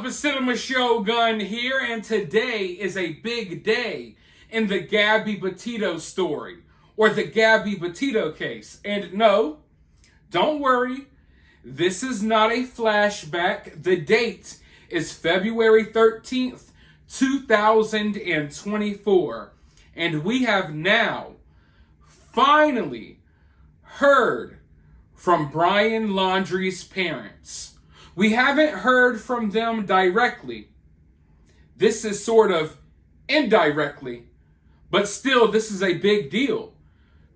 up? It's cinemashogun here, and today is a big day in the Gabby Petito story, or the Gabby Petito case. And no, don't worry, this is not a flashback. The date is February 13th, 2024. And we have now finally heard from Brian Laundrie's parents. We haven't heard from them directly. This is sort of indirectly, but still this is a big deal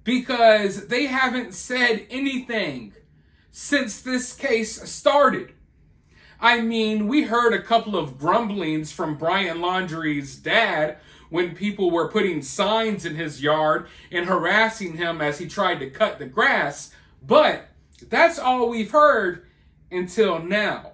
because they haven't said anything since this case started. I mean, we heard a couple of grumblings from Brian Laundrie's dad when people were putting signs in his yard and harassing him as he tried to cut the grass, but that's all we've heard until now.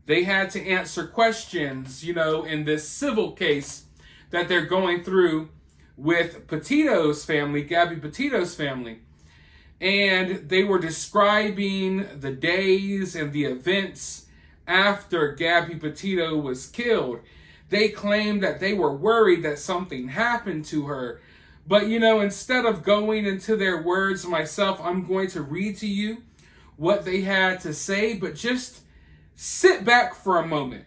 They had to answer questions, in this civil case that they're going through with Petito's family, Gabby Petito's family. And they were describing the days and the events after Gabby Petito was killed. They claimed that they were worried that something happened to her. But, instead of going into their words myself, I'm going to read to you what they had to say, but just sit back for a moment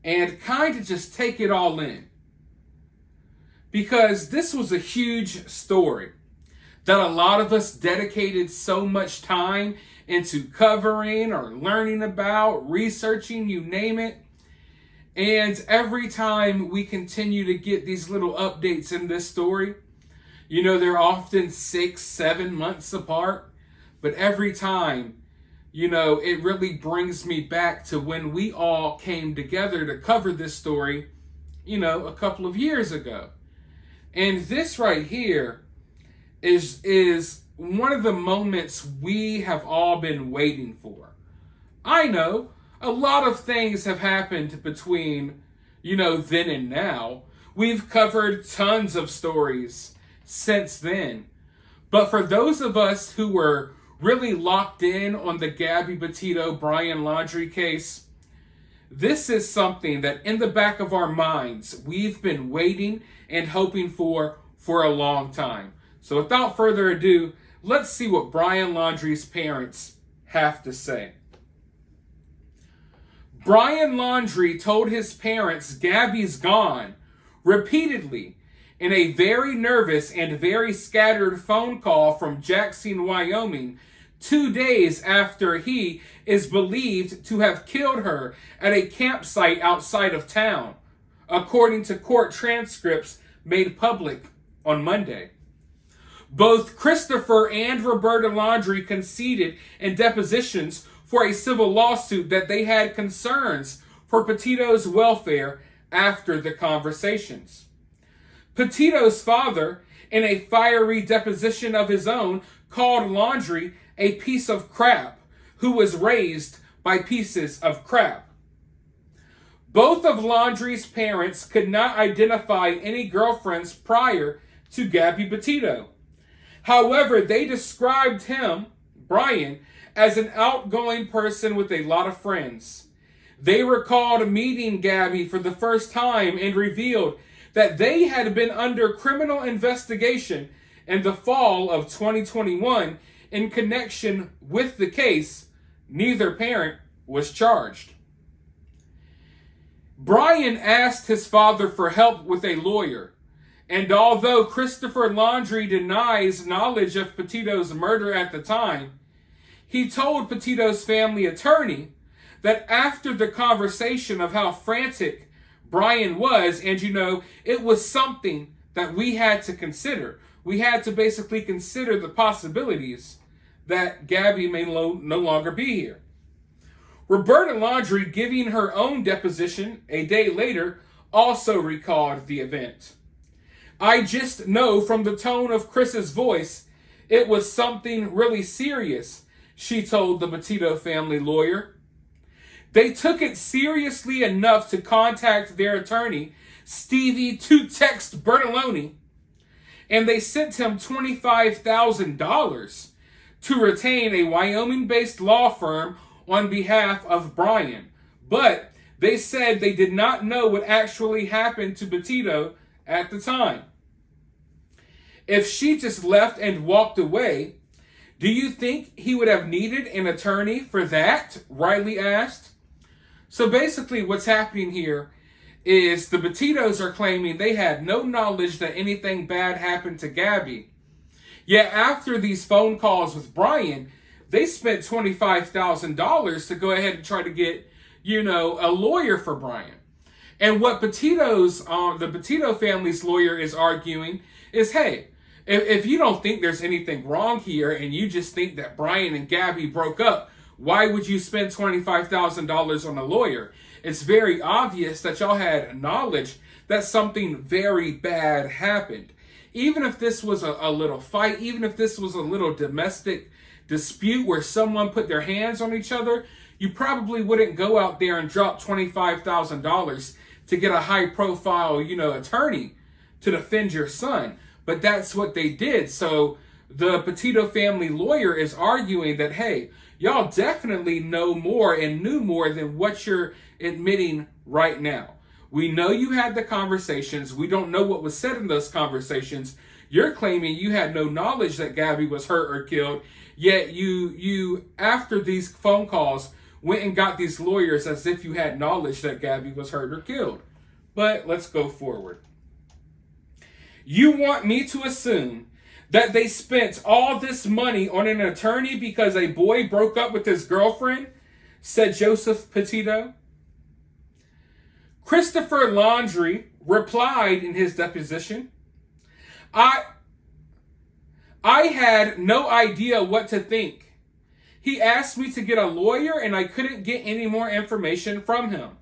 and kind of just take it all in. Because this was a huge story that a lot of us dedicated so much time into covering or learning about, researching, you name it. And every time we continue to get these little updates in this story, they're often 6-7 months apart. But every time, it really brings me back to when we all came together to cover this story, a couple of years ago. And this right here is one of the moments we have all been waiting for. I know a lot of things have happened between, then and now. We've covered tons of stories since then. But for those of us who were really locked in on the Gabby Petito Brian Laundrie case, this is something that in the back of our minds we've been waiting and hoping for a long time. So without further ado, let's see what Brian Laundrie's parents have to say. Brian Laundrie told his parents Gabby's gone repeatedly in a very nervous and very scattered phone call from Jackson, Wyoming, 2 days after he is believed to have killed her at a campsite outside of town, according to court transcripts made public on Monday. Both Christopher and Roberta Laundrie conceded in depositions for a civil lawsuit that they had concerns for Petito's welfare after the conversations. Petito's father, in a fiery deposition of his own, called Laundrie a piece of crap who was raised by pieces of crap. Both of Laundrie's parents could not identify any girlfriends prior to Gabby Petito. However, they described him, Brian, as an outgoing person with a lot of friends. They recalled meeting Gabby for the first time and revealed that they had been under criminal investigation in the fall of 2021 in connection with the case. Neither parent was charged. Brian asked his father for help with a lawyer, and although Christopher Laundrie denies knowledge of Petito's murder at the time, he told Petito's family attorney that after the conversation of how frantic Brian was, and it was something that we had to consider. We had to basically consider the possibilities that Gabby may no longer be here. Roberta Laundrie, giving her own deposition a day later, also recalled the event. I just know from the tone of Chris's voice, it was something really serious, she told the Petito family lawyer. They took it seriously enough to contact their attorney, Stevie Two-Text Bertoloni, and they sent him $25,000 to retain a Wyoming-based law firm on behalf of Brian, but they said they did not know what actually happened to Petito at the time. If she just left and walked away, do you think he would have needed an attorney for that? Riley asked. So basically what's happening here is the Petitos are claiming they had no knowledge that anything bad happened to Gabby. Yet after these phone calls with Brian, they spent $25,000 to go ahead and try to get, a lawyer for Brian. And what the Petito family's lawyer is arguing is, hey, if you don't think there's anything wrong here and you just think that Brian and Gabby broke up, why would you spend $25,000 on a lawyer? It's very obvious that y'all had knowledge that something very bad happened. Even if this was a little fight, even if this was a little domestic dispute where someone put their hands on each other, you probably wouldn't go out there and drop $25,000 to get a high-profile, attorney to defend your son. But that's what they did. So the Petito family lawyer is arguing that, hey, y'all definitely know more and knew more than what you're admitting right now. We know you had the conversations. We don't know what was said in those conversations. You're claiming you had no knowledge that Gabby was hurt or killed. Yet you after these phone calls, went and got these lawyers as if you had knowledge that Gabby was hurt or killed. But let's go forward. You want me to assume that they spent all this money on an attorney because a boy broke up with his girlfriend, said Joseph Petito. Christopher Laundrie replied in his deposition, I had no idea what to think. He asked me to get a lawyer and I couldn't get any more information from him.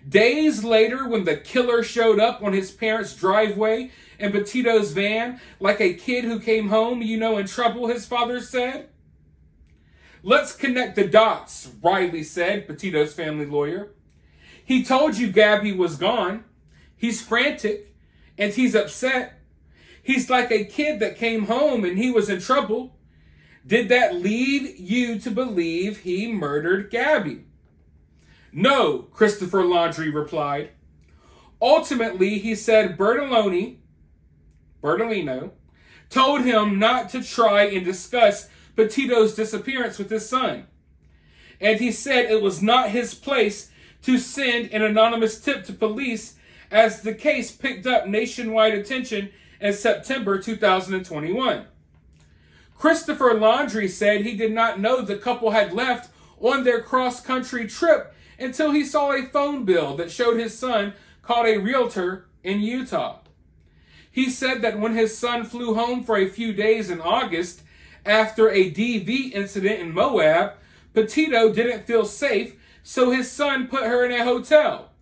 Days later, when the killer showed up on his parents' driveway in Petito's van, like a kid who came home, in trouble, his father said. Let's connect the dots, Riley said, Petito's family lawyer. He told you Gabby was gone. He's frantic and he's upset. He's like a kid that came home and he was in trouble. Did that lead you to believe he murdered Gabby? No, Christopher Laundrie replied. Ultimately, he said Bertolino told him not to try and discuss Petito's disappearance with his son. And he said it was not his place to send an anonymous tip to police as the case picked up nationwide attention in September 2021. Christopher Laundrie said he did not know the couple had left on their cross-country trip until he saw a phone bill that showed his son called a realtor in Utah. He said that when his son flew home for a few days in August after a DV incident in Moab, Petito didn't feel safe, so his son put her in a hotel.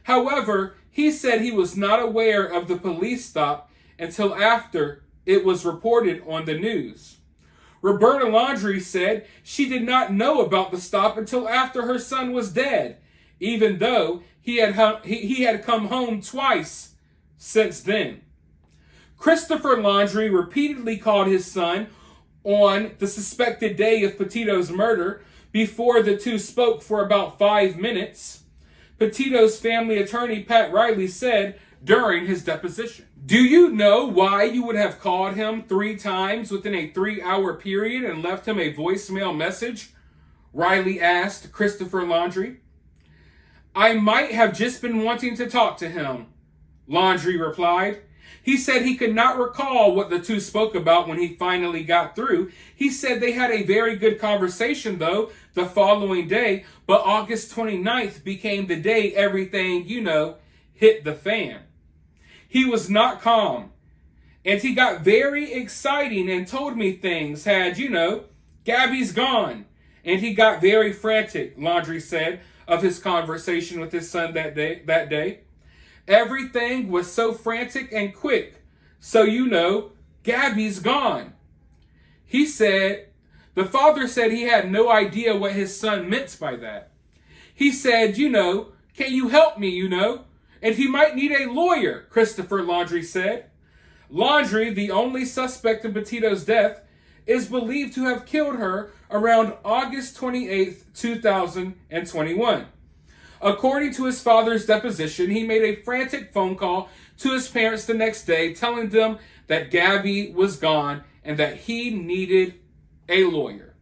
However, he said he was not aware of the police stop until after it was reported on the news. Roberta Laundrie said she did not know about the stop until after her son was dead, even though he had come home twice since then. Christopher Laundrie repeatedly called his son on the suspected day of Petito's murder before the two spoke for about 5 minutes, Petito's family attorney Pat Riley said during his deposition. Do you know why you would have called him 3 times within a 3-hour period and left him a voicemail message? Riley asked Christopher Laundrie. I might have just been wanting to talk to him, Laundrie replied. He said he could not recall what the two spoke about when he finally got through. He said they had a very good conversation, though, the following day, but August 29th became the day everything, hit the fan. He was not calm, and he got very exciting and told me things had, Gabby's gone. And he got very frantic, Laundrie said of his conversation with his son that day. Everything was so frantic and quick. So, Gabby's gone. He said, the father said he had no idea what his son meant by that. He said, can you help me, And he might need a lawyer, Christopher Laundrie said. Laundrie, the only suspect in Petito's death, is believed to have killed her around August 28th, 2021. According to his father's deposition, he made a frantic phone call to his parents the next day, telling them that Gabby was gone and that he needed a lawyer.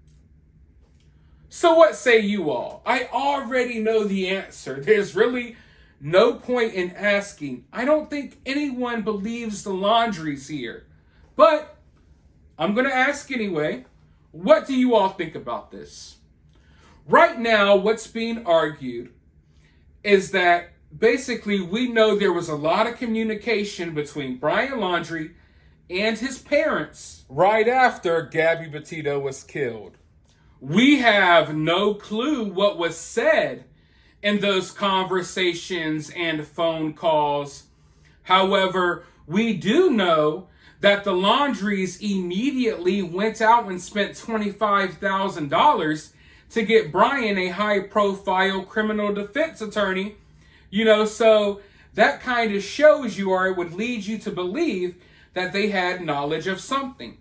So what say you all? I already know the answer. There's really no point in asking. I don't think anyone believes the Laundries here. But I'm going to ask anyway. What do you all think about this? Right now, what's being argued is that basically we know there was a lot of communication between Brian Laundrie and his parents right after Gabby Petito was killed. We have no clue what was said in those conversations and phone calls. However, we do know that the Laundries immediately went out and spent $25,000 to get Brian a high-profile criminal defense attorney. So that kind of shows you, or it would lead you to believe, that they had knowledge of something.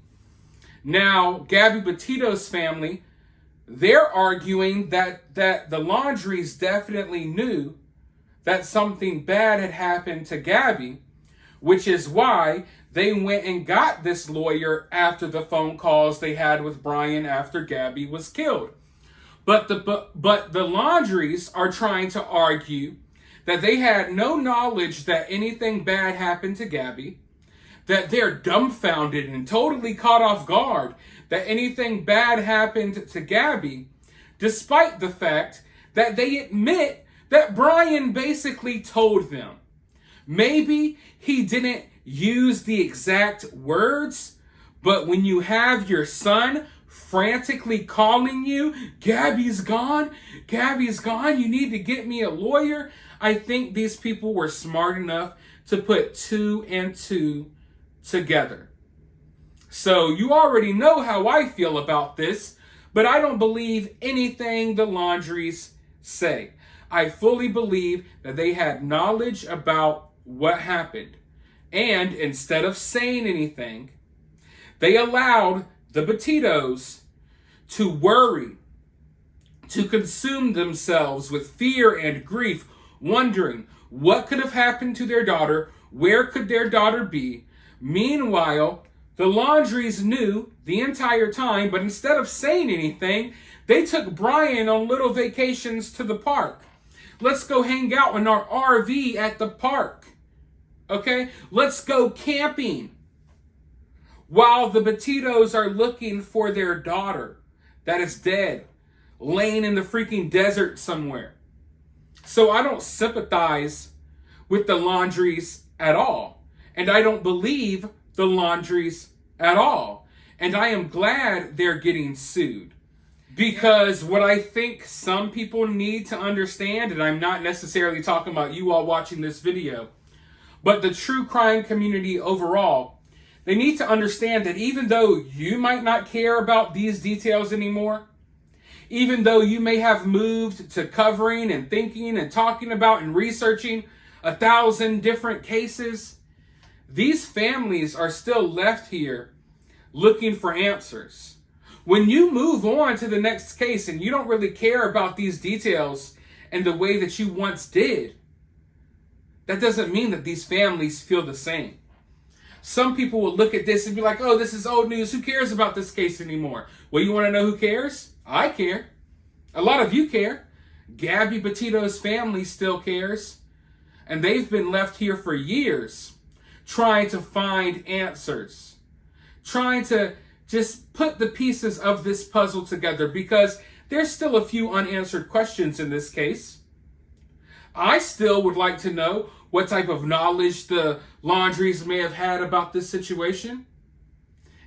Now, Gabby Petito's family, they're arguing that the Laundries definitely knew that something bad had happened to Gabby, which is why they went and got this lawyer after the phone calls they had with Brian after Gabby was killed. But the Laundries are trying to argue that they had no knowledge that anything bad happened to Gabby, that they're dumbfounded and totally caught off guard that anything bad happened to Gabby, despite the fact that they admit that Brian basically told them. Maybe he didn't use the exact words, but when you have your son frantically calling you, Gabby's gone, you need to get me a lawyer, I think these people were smart enough to put two and two together. So you already know how I feel about this, but I don't believe anything the Laundries say. I fully believe that they had knowledge about what happened. And instead of saying anything, they allowed the Petitos to worry, to consume themselves with fear and grief, wondering what could have happened to their daughter, where could their daughter be. Meanwhile, the Laundries knew the entire time, but instead of saying anything, they took Brian on little vacations to the park. Let's go hang out in our RV at the park. Okay? Let's go camping. While the Petitos are looking for their daughter that is dead, laying in the freaking desert somewhere. So I don't sympathize with the Laundries at all. And I don't believe the Laundries at all. And I am glad they're getting sued. Because what I think some people need to understand, and I'm not necessarily talking about you all watching this video, but the true crime community overall, they need to understand that even though you might not care about these details anymore, even though you may have moved to covering and thinking and talking about and researching 1,000 different cases, these families are still left here looking for answers. When you move on to the next case and you don't really care about these details and the way that you once did, that doesn't mean that these families feel the same. Some people will look at this and be like, oh, this is old news. Who cares about this case anymore? Well, you want to know who cares? I care. A lot of you care. Gabby Petito's family still cares. And they've been left here for years trying to find answers, trying to just put the pieces of this puzzle together, because there's still a few unanswered questions in this case. I still would like to know what type of knowledge the Laundries may have had about this situation.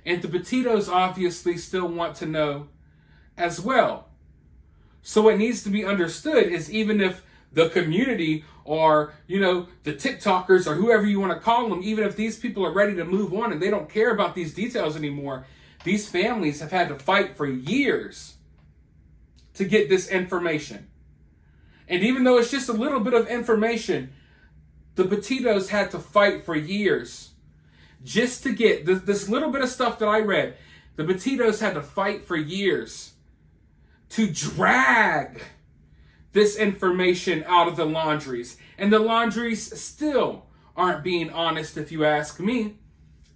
And the Petitos obviously still want to know as well. So what needs to be understood is, even if the community or, the TikTokers or whoever you want to call them, even if these people are ready to move on and they don't care about these details anymore, these families have had to fight for years to get this information. And even though it's just a little bit of information, the Petitos had to fight for years just to get this little bit of stuff that I read. The Petitos had to fight for years to drag this information out of the Laundries. And the Laundries still aren't being honest, if you ask me.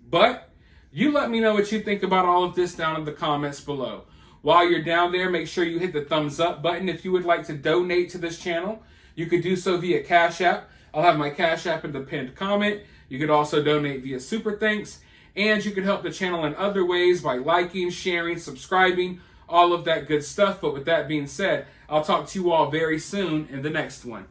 But you let me know what you think about all of this down in the comments below. While you're down there, make sure you hit the thumbs up button. If you would like to donate to this channel, you could do so via Cash App. I'll have my Cash App in the pinned comment. You could also donate via Super Thanks. And you can help the channel in other ways by liking, sharing, subscribing, all of that good stuff. But with that being said, I'll talk to you all very soon in the next one.